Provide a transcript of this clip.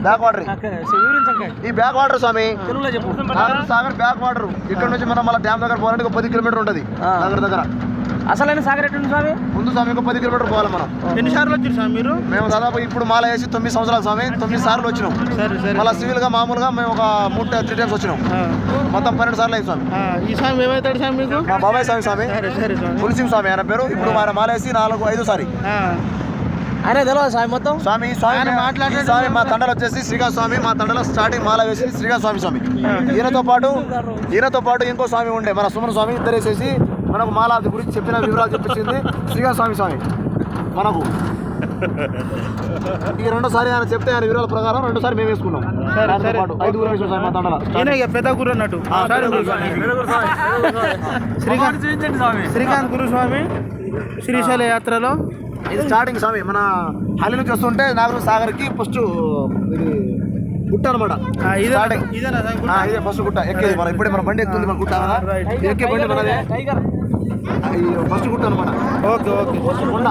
Back water ఈ back water స్వామి Sagar back water ఇక్కడ నుంచి మనం మళ్ళీ డ్యామ్ దగ్గర పోవాలంటే 10 కిలోమీటర్ ఉంటుంది దగ్గర అసలైన సాగర్ ఎట్టుంది స్వామి? ముందు స్వామి ఒక 10 కిలోమీటర్ పోవాలి మనం. ఎన్ని సార్లు వచ్చారు స్వామి మీరు? మేము దాదాపు ఇప్పుడు మాల వేసి 9 సంవత్సరాలు స్వామి. 9 సార్లు వచ్చినాం. మళ్ళీ సివిల్ గా మామూలుగా మేము ఒక 3 టైమ్స్ వచ్చినాం. మొత్తం 12 సార్లు అయింది స్వామి. ఈ స్వామి ఏమవుతాడు స్వామి మీకు? మా బాబాయ్ స్వామి పులిసింగ్ స్వామి ఆయన పేరు. ఇప్పుడు ఆయన మాల వేసి 4-5 సారి ఆయన తెలియదు స్వామి మొత్తం. స్వామి మాట్లాడే స్వామి మా తండలు వచ్చేసి శ్రీకాంత్ స్వామి. మా తండలో స్టార్టింగ్ మాల వేసి శ్రీకాంత్ స్వామి. ఈయనతో పాటు ఇంకో స్వామి ఉండే మన సుమన్ స్వామి. ఇద్దరు వేసేసి మనకు మాల గురించి చెప్పిన వివరాలు చెప్పించింది శ్రీకాంత్ స్వామి మనకు. ఈ రెండోసారి ఆయన చెప్తే ఆయన వివరాల ప్రకారం రెండోసారి మేము వేసుకున్నాం. 5 వేసాం స్వామి మా తండలో. పెద్ద గురు అన్నట్టు శ్రీకాంత్ గురు స్వామి శ్రీశైల యాత్రలో ఇది స్టార్టింగ్ స్వామి. మన హల్లి నుంచి వస్తుంటే నాగర్ సాగర్కి ఫస్ట్ ఇది గుట్ట అనమాట. ఇదే ఫస్ట్ గుట్ట ఎక్కేది. మనం ఇప్పుడే మన బండి ఎక్కుతుంది మన గుట్ట ఎక్కే బండి మనది ఫస్ట్ గుట్ట అనమాట. ఓకే కొండ